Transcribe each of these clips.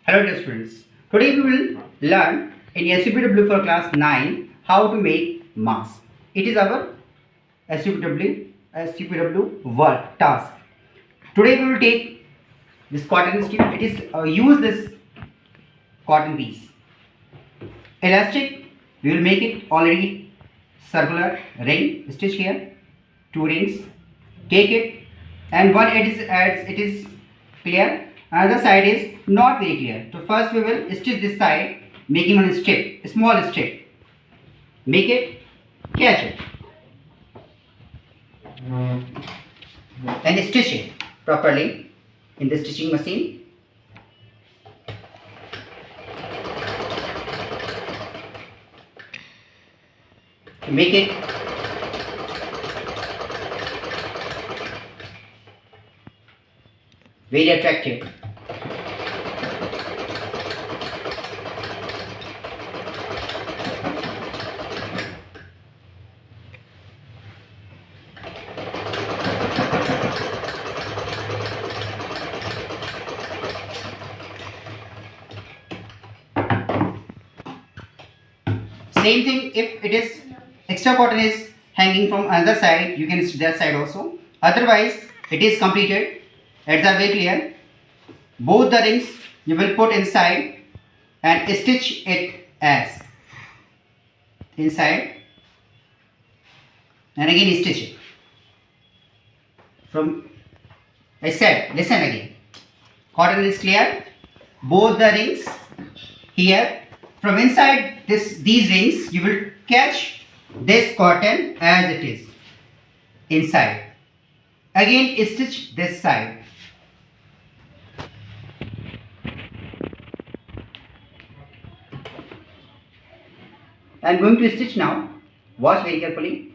Hello dear students. Today we will learn in SUPW for class 9 how to make mask. It is our SUPW work task. Today we will take this cotton strip. It is use this cotton piece. Elastic, we will make it already circular ring stitch here, 2 rings. Take it and one edge it is clear, another side is not very clear. So first we will stitch this side, making one strip, a small strip. Make it, catch it, and stitch it properly in the stitching machine. Make it very attractive. Same thing, if it is extra cotton is hanging from another side, you can stitch that side also. Otherwise, it is completed. Edges are very clear. Both the rings you will put inside and stitch it as inside, and again stitch it. From I said, listen again. Cotton is clear. Both the rings here. From inside these rings, you will catch this cotton as it is inside. Again, stitch this side. I am going to stitch now. Watch very carefully.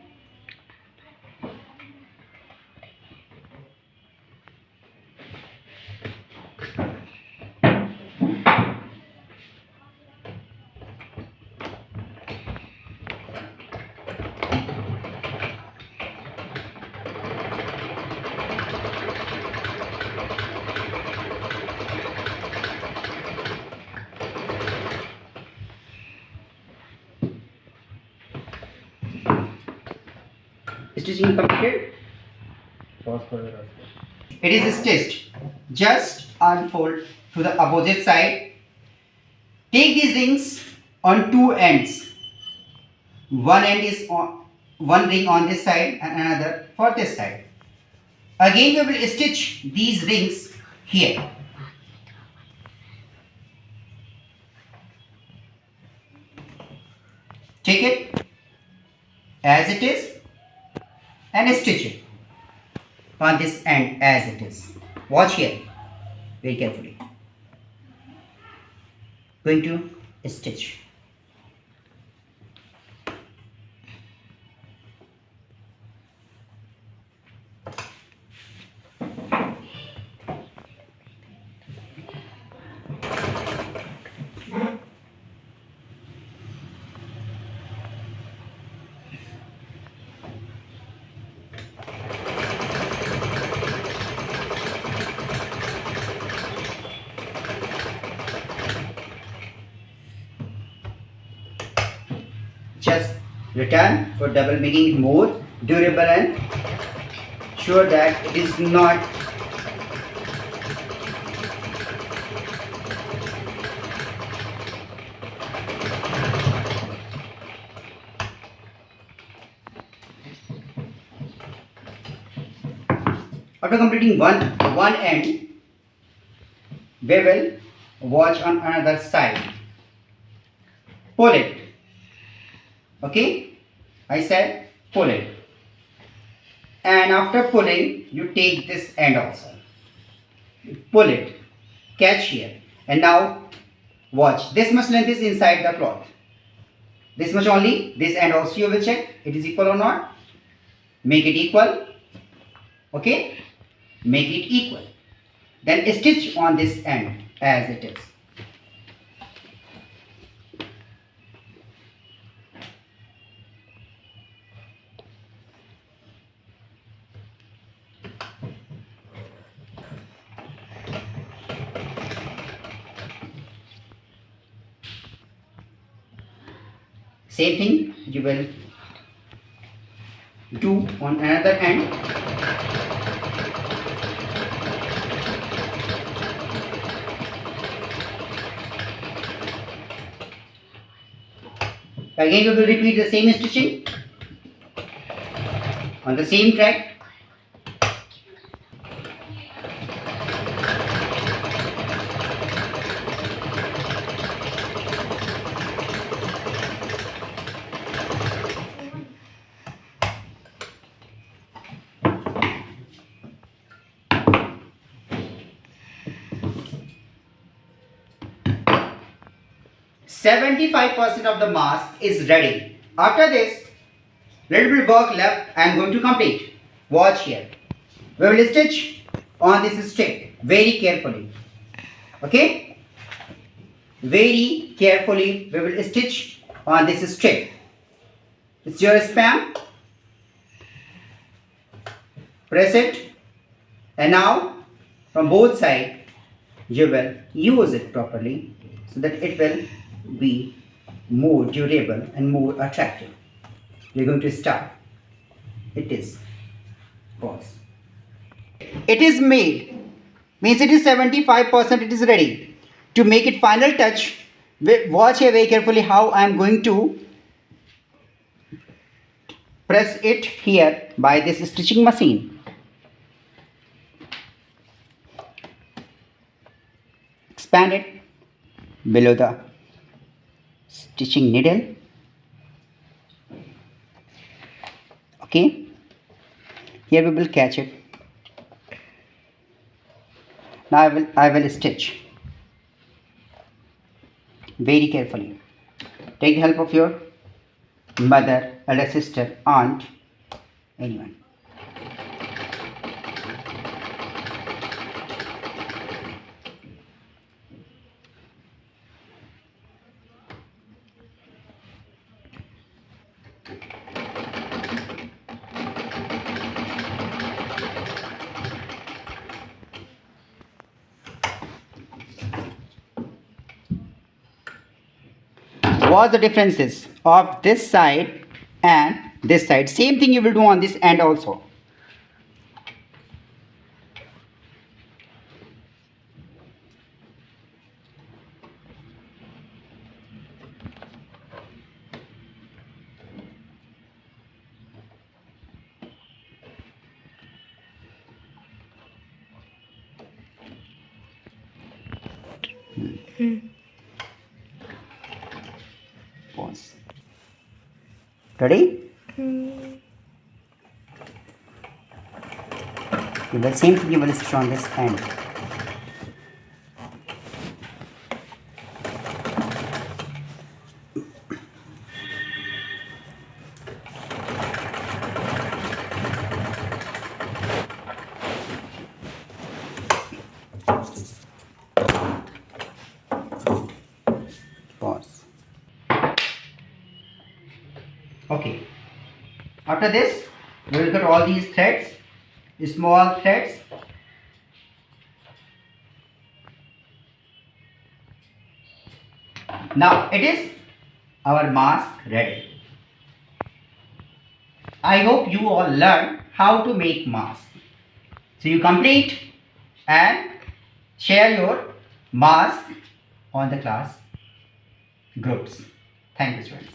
Stitching completed. It is stitched. Just unfold to the opposite side. Take these rings on two ends. One end is on one ring on this side and another for this side. Again we will stitch these rings here. Take it as it is and stitch it on this end as it is. Watch here very carefully. Going to stitch. Just return for double, making it more durable and sure that it is not after completing one end, we will watch on another side. Pull it. Okay, I said pull it, and after pulling you take this end also, pull it, catch here, and now watch, this much length is inside the cloth, this much only. This end also you will check it is equal or not, make it equal. Okay, make it equal, then stitch on this end as it is. Same thing you will do on another end. Again you will repeat the same stitching on the same track. "75% of the mask is ready. After this, little bit work left I am going to complete. Watch here. We will stitch on this strip very carefully. Okay? Very carefully we will stitch on this strip. It's your span. Press it. And now from both sides you will use it properly so that it will be more durable and more attractive. We are going to start. It is pause. It is made, means it is 75%, it is ready. To make it final touch, watch here very carefully how I am going to press it here by this stitching machine. Expand it below the stitching needle. Okay, here we will catch it. Now I will stitch very carefully. Take the help of your mother, elder sister, aunt, anyone. What's the differences of this side and this side? Same thing you will do on this end also. Pause. Ready? The same thing you will stitch on this end. Pause. Okay. After this, we will cut all these threads, small threads. Now it is our mask ready. I hope you all learn how to make mask. So you complete and share your mask on the class groups. Thank you, students.